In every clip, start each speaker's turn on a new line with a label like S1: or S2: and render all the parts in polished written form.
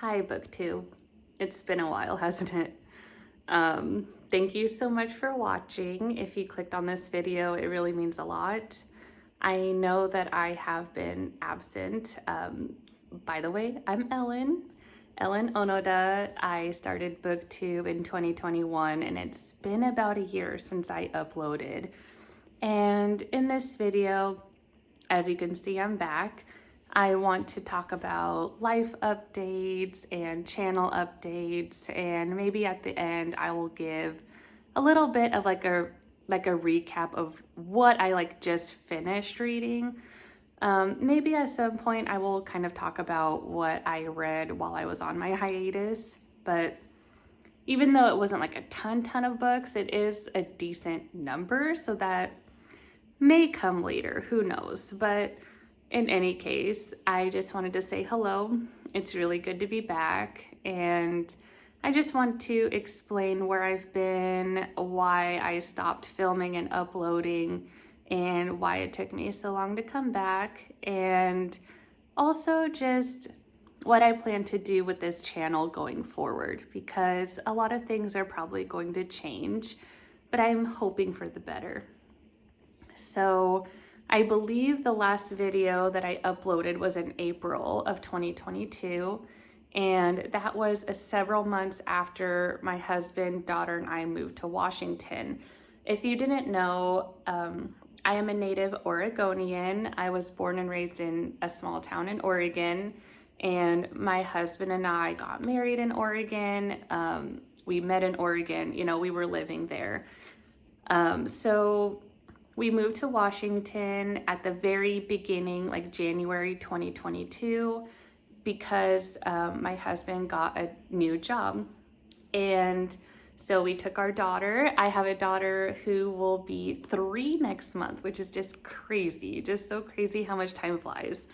S1: Hi, booktube. It's been a while, hasn't it? Thank you so much for watching. If you clicked on this video, it really means a lot. I know that I have been absent. By the way, I'm Ellen Onoda. I started booktube in 2021 and it's been about a year since I uploaded. And in this video, as you can see, I'm back. I want to talk about life updates and channel updates, and maybe at the end I will give a little bit of like a recap of what I just finished reading. Maybe at some point I will kind of talk about what I read while I was on my hiatus, but even though it wasn't like a ton of books, it is a decent number, so that may come later, who knows. But in any case, I just wanted to say hello. It's really good to be back, and I just want to explain where I've been, why I stopped filming and uploading, and why it took me so long to come back, and also just what I plan to do with this channel going forward, because a lot of things are probably going to change, but I'm hoping for the better. So I believe the last video that I uploaded was in April of 2022, and that was several months after my husband, daughter, and I moved to Washington. If you didn't know, I am a native Oregonian. I was born and raised in a small town in Oregon, and my husband and I got married in Oregon. We met in Oregon, we were living there. So we moved to Washington at the very beginning, like January 2022, because my husband got a new job. And so we took our daughter. I have a daughter who will be 3 next month, which is just crazy, just so crazy how much time flies.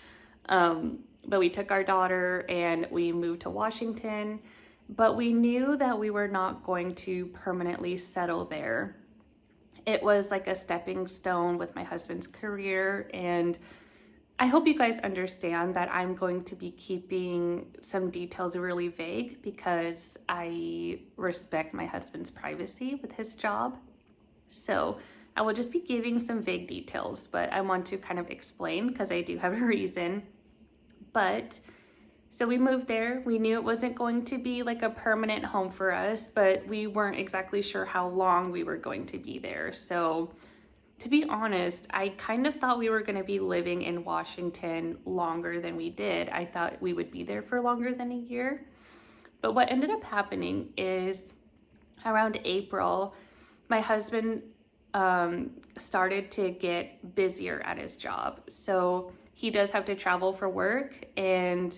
S1: But we took our daughter and we moved to Washington, but we knew that we were not going to permanently settle there. It was like a stepping stone with my husband's career, and I hope you guys understand that I'm going to be keeping some details really vague because I respect my husband's privacy with his job. So I will just be giving some vague details, but I want to kind of explain because I do have a reason. But so we moved there. We knew it wasn't going to be like a permanent home for us, but we weren't exactly sure how long we were going to be there. So to be honest, I kind of thought we were going to be living in Washington longer than we did. I thought we would be there for longer than a year. But what ended up happening is around April, my husband started to get busier at his job. So he does have to travel for work, and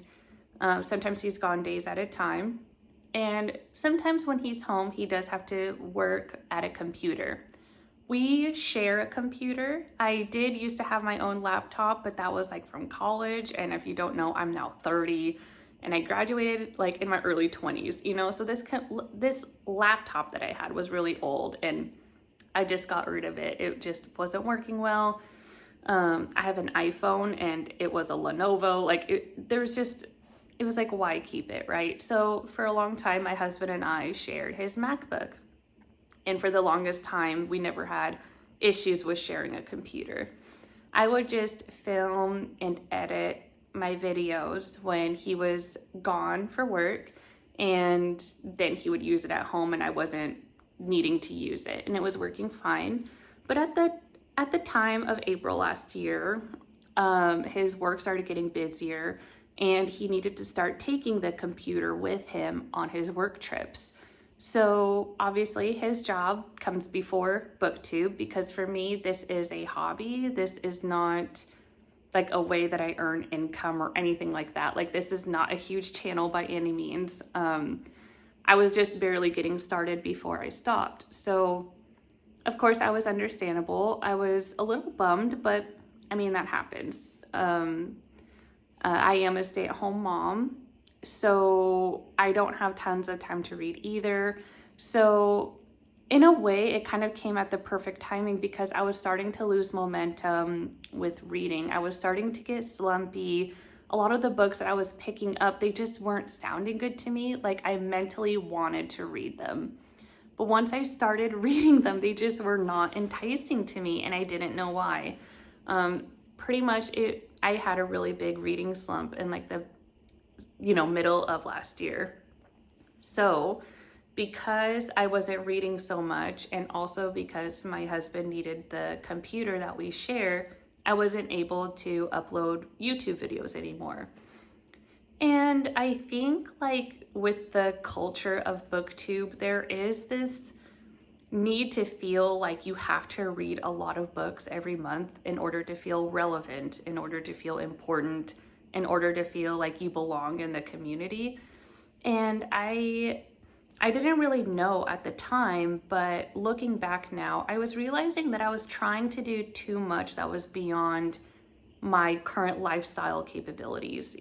S1: sometimes he's gone days at a time. And sometimes when he's home, he does have to work at a computer. We share a computer. I did used to have my own laptop, but that was like from college. And if you don't know, I'm now 30 and I graduated like in my early 20s, so this laptop that I had was really old and I just got rid of it. It just wasn't working well. I have an iPhone and it was a Lenovo. It was like, why keep it, right? So for a long time, my husband and I shared his MacBook. And for the longest time, we never had issues with sharing a computer. I would just film and edit my videos when he was gone for work, and then he would use it at home and I wasn't needing to use it, and it was working fine. But at the time of April last year, his work started getting busier and he needed to start taking the computer with him on his work trips. So obviously his job comes before booktube, because for me, this is a hobby. This is not like a way that I earn income or anything like that. Like, this is not a huge channel by any means. I was just barely getting started before I stopped. So of course I was understandable. I was a little bummed, but I mean, that happens. I am a stay-at-home mom, so I don't have tons of time to read either. So in a way, it kind of came at the perfect timing because I was starting to lose momentum with reading. I was starting to get slumpy a lot of the books that I was picking up, they just weren't sounding good to me. Like I mentally wanted to read them. But once I started reading them, they just were not enticing to me, and I didn't know why. Pretty much I had a really big reading slump in like the, middle of last year. So because I wasn't reading so much, and also because my husband needed the computer that we share, I wasn't able to upload YouTube videos anymore. And I think like with the culture of booktube, there is this need to feel like you have to read a lot of books every month in order to feel relevant, in order to feel important, in order to feel like you belong in the community. And I didn't really know at the time, but looking back now, I was realizing that I was trying to do too much that was beyond my current lifestyle capabilities.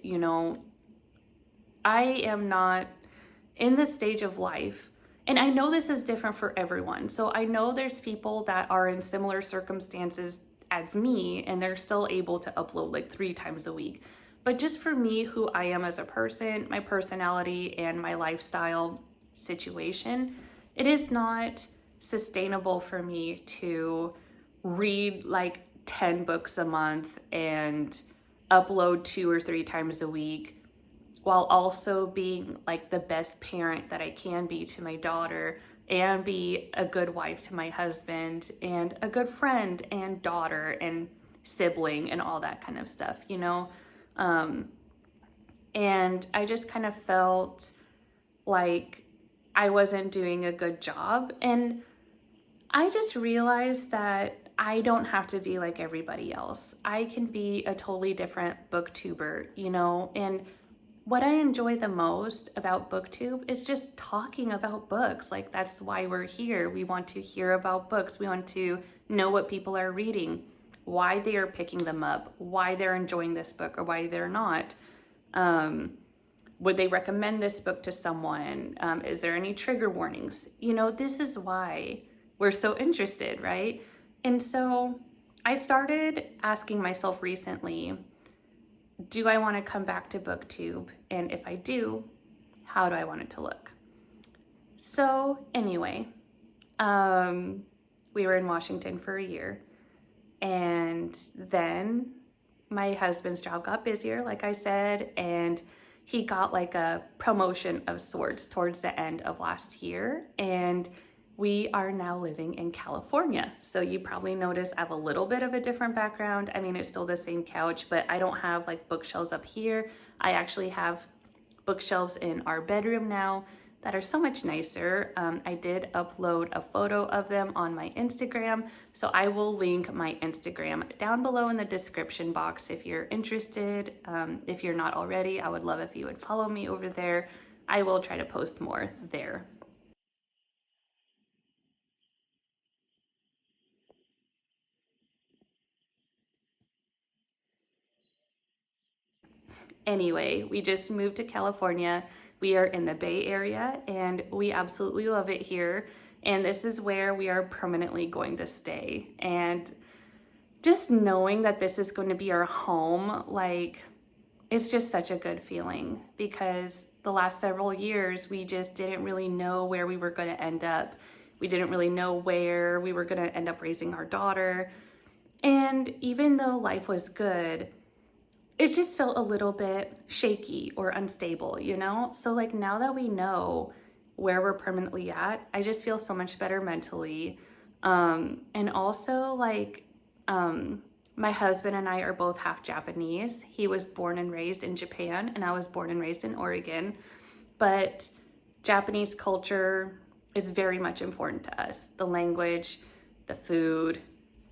S1: I am not in this stage of life, and I know this is different for everyone. So I know there's people that are in similar circumstances as me, and they're still able to upload like 3 times a week. But just for me, who I am as a person, my personality, and my lifestyle situation, it is not sustainable for me to read like 10 books a month and upload 2 or 3 times a week while also being like the best parent that I can be to my daughter, and be a good wife to my husband, and a good friend and daughter and sibling and all that kind of stuff, and I just kind of felt like I wasn't doing a good job. And I just realized that I don't have to be like everybody else. I can be a totally different booktuber, and what I enjoy the most about booktube is just talking about books. Like that's why we're here. We want to hear about books. We want to know what people are reading, why they are picking them up, why they're enjoying this book or why they're not. Would they recommend this book to someone? Is there any trigger warnings? This is why we're so interested, right? And so I started asking myself recently, do I want to come back to booktube? And if I do, how do I want it to look? So anyway, we were in Washington for a year, and then my husband's job got busier, like I said, and he got like a promotion of sorts towards the end of last year, and we are now living in California. So you probably notice I have a little bit of a different background. I mean, it's still the same couch, but I don't have like bookshelves up here. I actually have bookshelves in our bedroom now that are so much nicer. I did upload a photo of them on my Instagram, so I will link my Instagram down below in the description box if you're interested. If you're not already, I would love if you would follow me over there. I will try to post more there. Anyway, we just moved to California. We are in the Bay Area and we absolutely love it here. And this is where we are permanently going to stay. And just knowing that this is going to be our home, like, it's just such a good feeling, because the last several years we just didn't really know where we were going to end up. We didn't really know where we were going to end up raising our daughter. And even though life was good, it just felt a little bit shaky or unstable, So like now that we know where we're permanently at, I just feel so much better mentally. And also like, my husband and I are both half Japanese. He was born and raised in Japan, and I was born and raised in Oregon. But Japanese culture is very much important to us. The language, the food,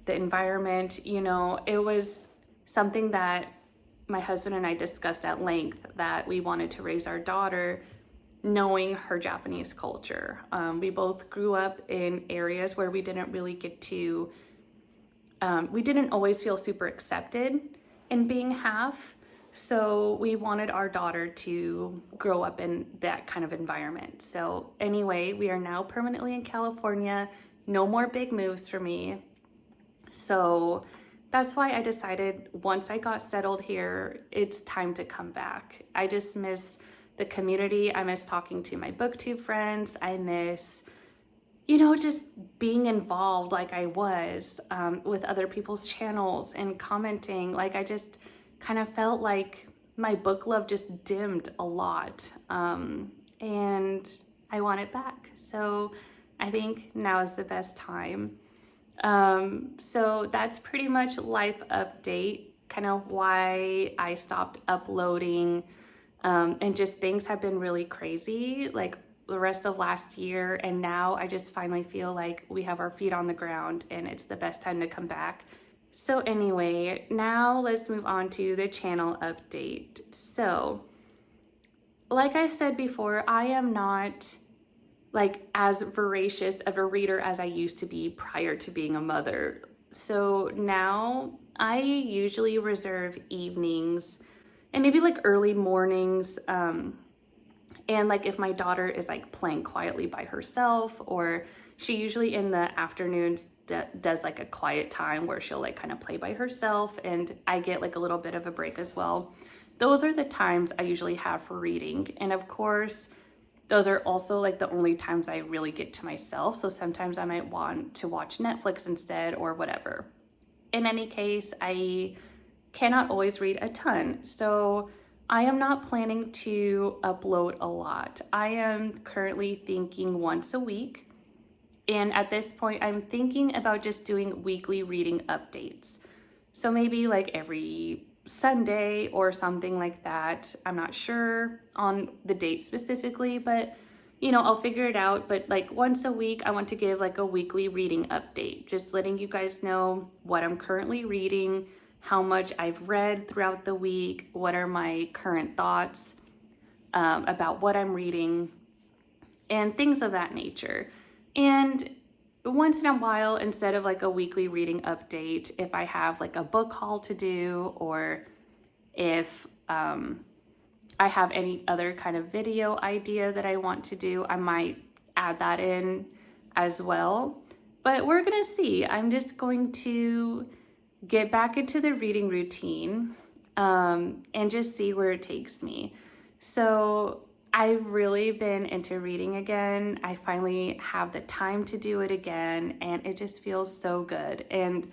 S1: the environment, it was something that my husband and I discussed at length, that we wanted to raise our daughter knowing her Japanese culture. We both grew up in areas where we didn't really get to, we didn't always feel super accepted in being half. So we wanted our daughter to grow up in that kind of environment. So anyway, we are now permanently in California. No more big moves for me. So that's why I decided once I got settled here, it's time to come back. I just miss the community. I miss talking to my booktube friends. I miss, just being involved like I was with other people's channels and commenting. Like I just kind of felt like my book love just dimmed a lot. And I want it back. So I think now is the best time. So that's pretty much life update, kind of why I stopped uploading. And just things have been really crazy, like the rest of last year. And now I just finally feel like we have our feet on the ground and it's the best time to come back. So anyway, now let's move on to the channel update. So like I said before, I am not like as voracious of a reader as I used to be prior to being a mother. So now I usually reserve evenings and maybe like early mornings. And like if my daughter is like playing quietly by herself, or she usually in the afternoons does like a quiet time where she'll like kind of play by herself and I get like a little bit of a break as well. Those are the times I usually have for reading. And of course, those are also like the only times I really get to myself. So sometimes I might want to watch Netflix instead or whatever. In any case, I cannot always read a ton. So I am not planning to upload a lot. I am currently thinking once a week. And at this point, I'm thinking about just doing weekly reading updates. So maybe like every Sunday or something like that. I'm not sure on the date specifically, but I'll figure it out. But like once a week, I want to give like a weekly reading update, just letting you guys know what I'm currently reading, how much I've read throughout the week, what are my current thoughts about what I'm reading, and things of that nature. And once in a while, instead of like a weekly reading update, if I have like a book haul to do, or if I have any other kind of video idea that I want to do, I might add that in as well. But we're gonna see. I'm just going to get back into the reading routine and just see where it takes me. So I've really been into reading again. I finally have the time to do it again, and it just feels so good. And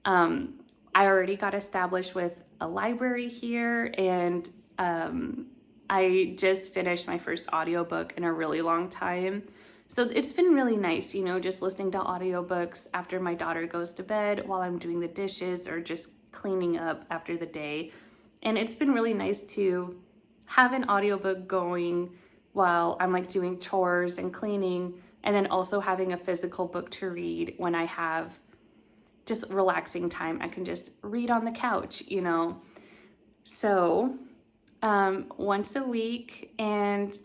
S1: I already got established with a library here, and I just finished my first audiobook in a really long time. So it's been really nice, just listening to audiobooks after my daughter goes to bed, while I'm doing the dishes or just cleaning up after the day. And it's been really nice to have an audiobook going while I'm like doing chores and cleaning, and then also having a physical book to read when I have just relaxing time. I can just read on the couch, So once a week, and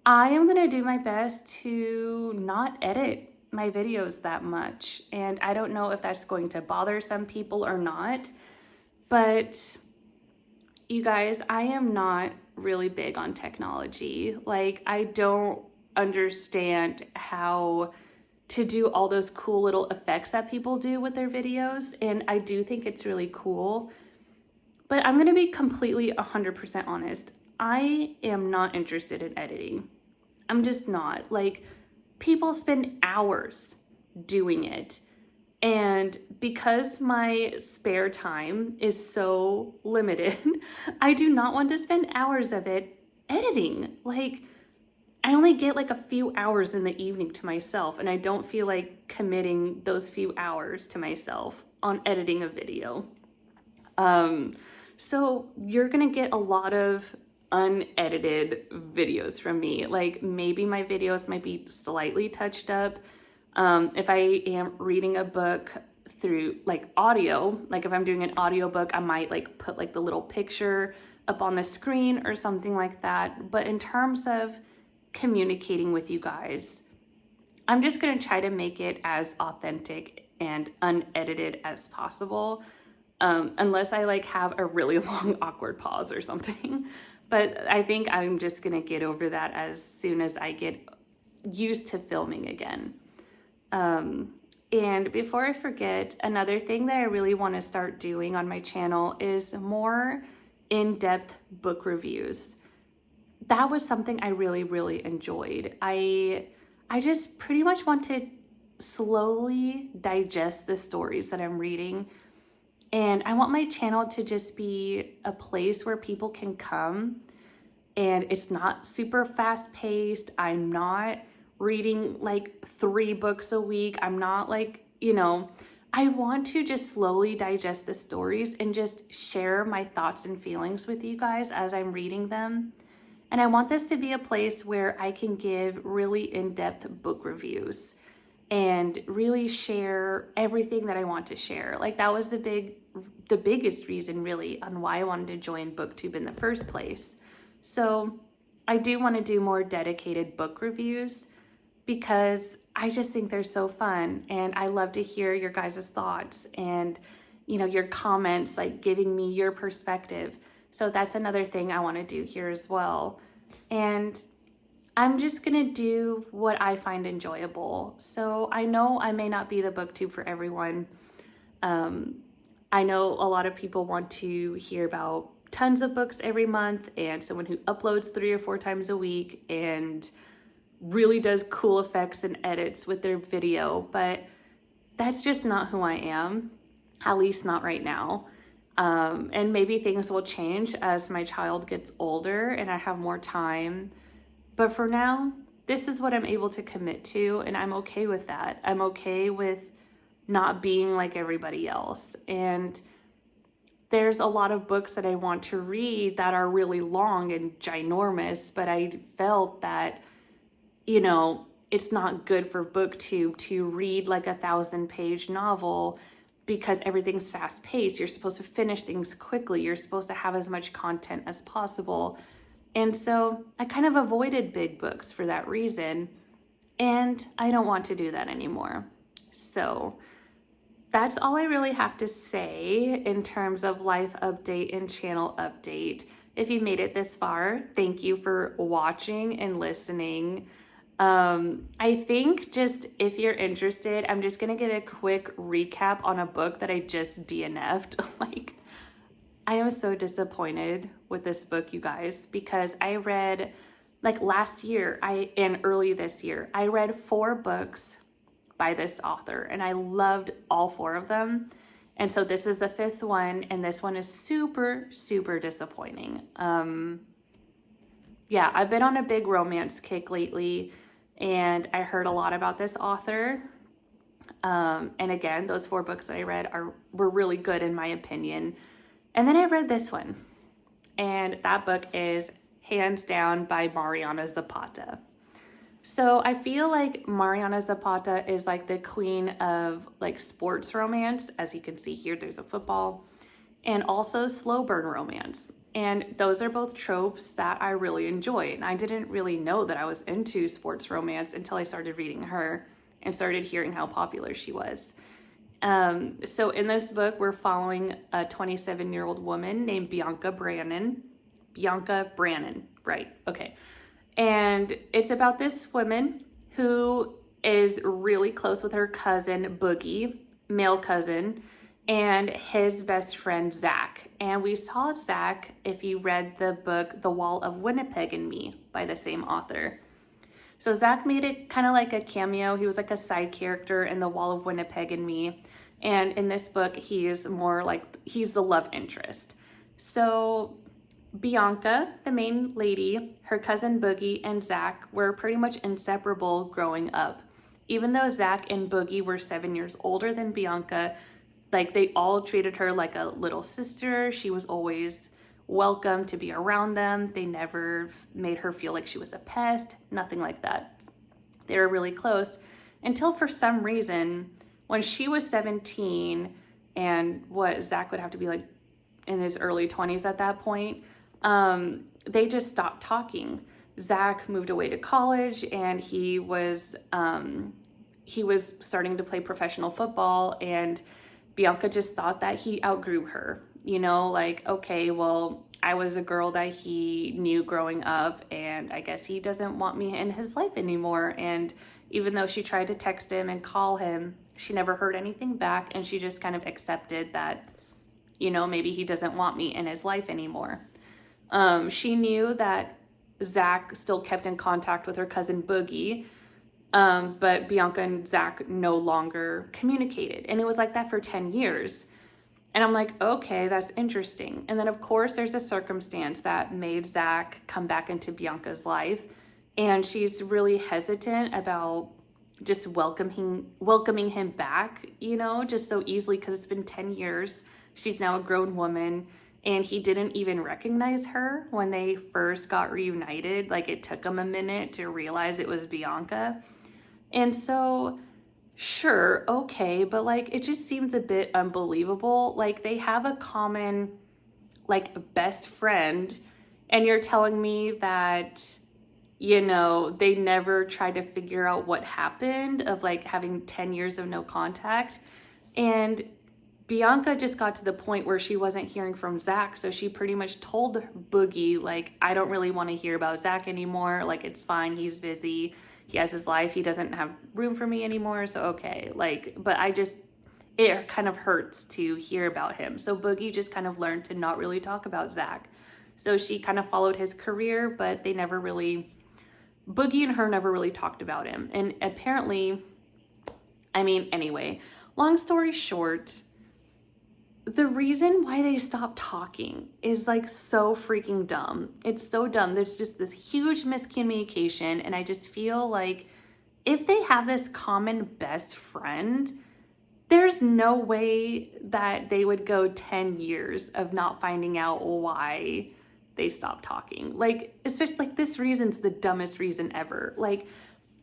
S1: I am gonna do my best to not edit my videos that much. And I don't know if that's going to bother some people or not, but you guys, I am not really big on technology. Like, I don't understand how to do all those cool little effects that people do with their videos. And I do think it's really cool, but I'm gonna be completely 100% honest. I am not interested in editing. I'm just not. Like, people spend hours doing it. And because my spare time is so limited, I do not want to spend hours of it editing. Like, I only get like a few hours in the evening to myself, and I don't feel like committing those few hours to myself on editing a video. So you're gonna get a lot of unedited videos from me. Like, maybe my videos might be slightly touched up. If I am reading a book through like audio, like if I'm doing an audiobook, I might like put like the little picture up on the screen or something like that. But in terms of communicating with you guys, I'm just gonna try to make it as authentic and unedited as possible, unless I like have a really long awkward pause or something. But I think I'm just gonna get over that as soon as I get used to filming again. And before I forget, another thing that I really want to start doing on my channel is more in-depth book reviews. That was something I really enjoyed. I just pretty much want to slowly digest the stories that I'm reading. And I want my channel to just be a place where people can come, and it's not super fast paced. I'm not reading like 3 books a week. I'm not like, I want to just slowly digest the stories and just share my thoughts and feelings with you guys as I'm reading them. And I want this to be a place where I can give really in-depth book reviews and really share everything that I want to share. Like, that was the biggest reason really on why I wanted to join booktube in the first place. So I do want to do more dedicated book reviews because I just think they're so fun, and I love to hear your guys' thoughts and, your comments, like giving me your perspective. So that's another thing I want to do here as well. And I'm just going to do what I find enjoyable. So I know I may not be the booktube for everyone. I know a lot of people want to hear about tons of books every month and someone who uploads 3 or 4 times a week and really does cool effects and edits with their video, but that's just not who I am, at least not right now. And maybe things will change as my child gets older and I have more time. But for now, this is what I'm able to commit to, and I'm okay with that. I'm okay with not being like everybody else. And there's a lot of books that I want to read that are really long and ginormous, but I felt that, it's not good for booktube to read like a 1,000-page novel because everything's fast paced. You're supposed to finish things quickly. You're supposed to have as much content as possible. And so I kind of avoided big books for that reason, and I don't want to do that anymore. So that's all I really have to say in terms of life update and channel update. If you made it this far, thank you for watching and listening. I think just if you're interested, I'm just gonna give a quick recap on a book that I just DNF'd. I am so disappointed with this book, you guys, because I read, last year, and early this year, I read 4 books by this author, and I loved all 4 of them. And so this is the 5th one, and this one is super disappointing. Yeah, I've been on a big romance kick lately, and I heard a lot about this author. And again, those 4 books that I read were really good in my opinion. And then I read this one, and that book is hands down by Mariana Zapata. So I feel like Mariana Zapata is like the queen of sports romance. As you can see here, there's a football, and also slow burn romance. And those are both tropes that I really enjoy. And I didn't really know that I was into sports romance until I started reading her and started hearing how popular she was. So in this book, we're following a 27-year-old woman named Bianca Brannon, right? Okay. And it's about this woman who is really close with her cousin, Boogie, male cousin, and his best friend, Zach. And we saw Zach if you read the book, The Wall of Winnipeg and Me by the same author. So Zach made it kind of like a cameo. He was like a side character in The Wall of Winnipeg and Me. And in this book, he is more he's the love interest. So Bianca, the main lady, her cousin Boogie, and Zach were pretty much inseparable growing up. Even though Zach and Boogie were 7 years older than Bianca, they all treated her like a little sister. She was always welcome to be around them. They never made her feel like she was a pest, nothing like that. They were really close until for some reason, when she was 17 and Zach would have to be in his early 20s at that point, they just stopped talking. Zach moved away to college, and he was starting to play professional football, and Bianca just thought that he outgrew her. you know, like, okay, well, I was a girl that he knew growing up, and I guess he doesn't want me in his life anymore. And even though she tried to text him and call him, she never heard anything back, and she just kind of accepted that, you know, maybe he doesn't want me in his life anymore. She knew that Zach still kept in contact with her cousin Boogie, but Bianca and Zach no longer communicated. And it was like that for 10 years. And I'm like, okay, that's interesting. And then, of course, there's a circumstance that made Zach come back into Bianca's life. And she's really hesitant about just welcoming him back, you know, just so easily, because it's been 10 years. She's now a grown woman, and he didn't even recognize her when they first got reunited. Like, it took him a minute to realize it was Bianca. And so, sure, okay, but like, it just seems a bit unbelievable. Like, they have a common, like, best friend, and you're telling me that, you know, they never tried to figure out what happened of like having 10 years of no contact. And Bianca just got to the point where she wasn't hearing from Zach, so she pretty much told Boogie, like, I don't really want to hear about Zach anymore. Like, it's fine, he's busy, he has his life, he doesn't have room for me anymore, so okay. Like, but it kind of hurts to hear about him. So Boogie just kind of learned to not really talk about Zach. So she kind of followed his career, but Boogie and her never really talked about him. And apparently, I mean, anyway, long story short, the reason why they stopped talking is like so freaking dumb. It's so dumb. There's just this huge miscommunication. And I just feel like if they have this common best friend, there's no way that they would go 10 years of not finding out why they stopped talking. Like, especially like this reason's the dumbest reason ever. Like,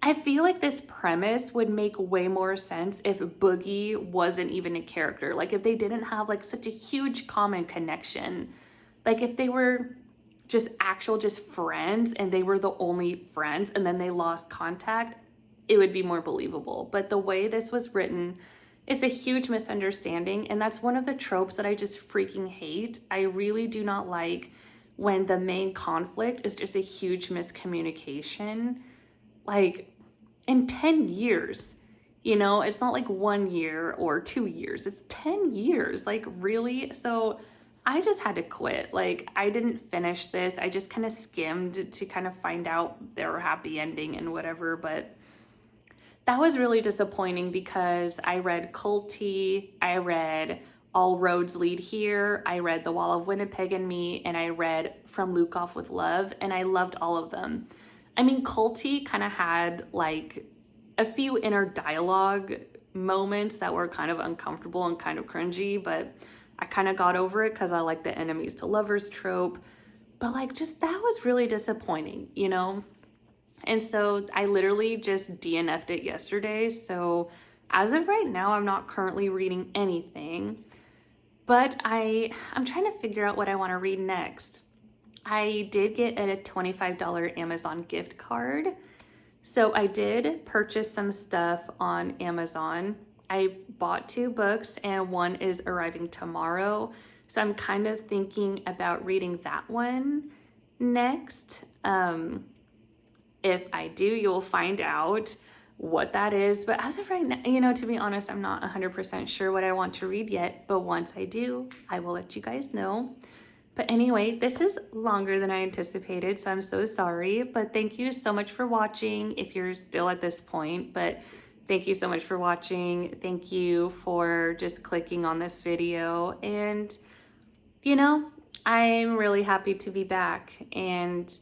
S1: I feel like this premise would make way more sense if Boogie wasn't even a character. Like, if they didn't have like such a huge common connection. Like, if they were just friends and they were the only friends and then they lost contact, it would be more believable. But the way this was written is a huge misunderstanding, and that's one of the tropes that I just freaking hate. I really do not like when the main conflict is just a huge miscommunication. Like, in 10 years, you know, it's not like 1 year or 2 years, it's 10 years. Like, really? So I just had to quit. Like, I didn't finish this. I just kind of skimmed to kind of find out their happy ending and whatever. But that was really disappointing because I read Culty, I read All Roads Lead Here, I read The Wall of Winnipeg and Me, and I read From Luke Off with Love, and I loved all of them. I mean, Culty kind of had like a few inner dialogue moments that were kind of uncomfortable and kind of cringy, but I kind of got over it because I like the enemies to lovers trope. But like, just that was really disappointing, you know? And so I literally just DNF'd it yesterday. So as of right now, I'm not currently reading anything, but I'm trying to figure out what I want to read next. I did get a $25 Amazon gift card. So I did purchase some stuff on Amazon. I bought 2 books and one is arriving tomorrow. So I'm kind of thinking about reading that one next. If I do, you'll find out what that is. But as of right now, you know, to be honest, I'm not 100% sure what I want to read yet. But once I do, I will let you guys know. But anyway, this is longer than I anticipated, so I'm so sorry. But thank you so much for watching if you're still at this point. But thank you so much for watching. Thank you for just clicking on this video. And, you know, I'm really happy to be back. And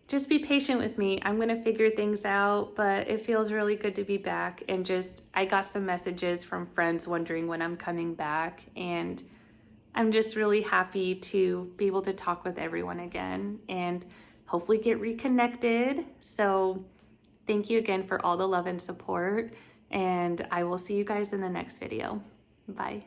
S1: just be patient with me. I'm going to figure things out, but it feels really good to be back. And just, I got some messages from friends wondering when I'm coming back. And I'm just really happy to be able to talk with everyone again and hopefully get reconnected. So thank you again for all the love and support. And I will see you guys in the next video. Bye.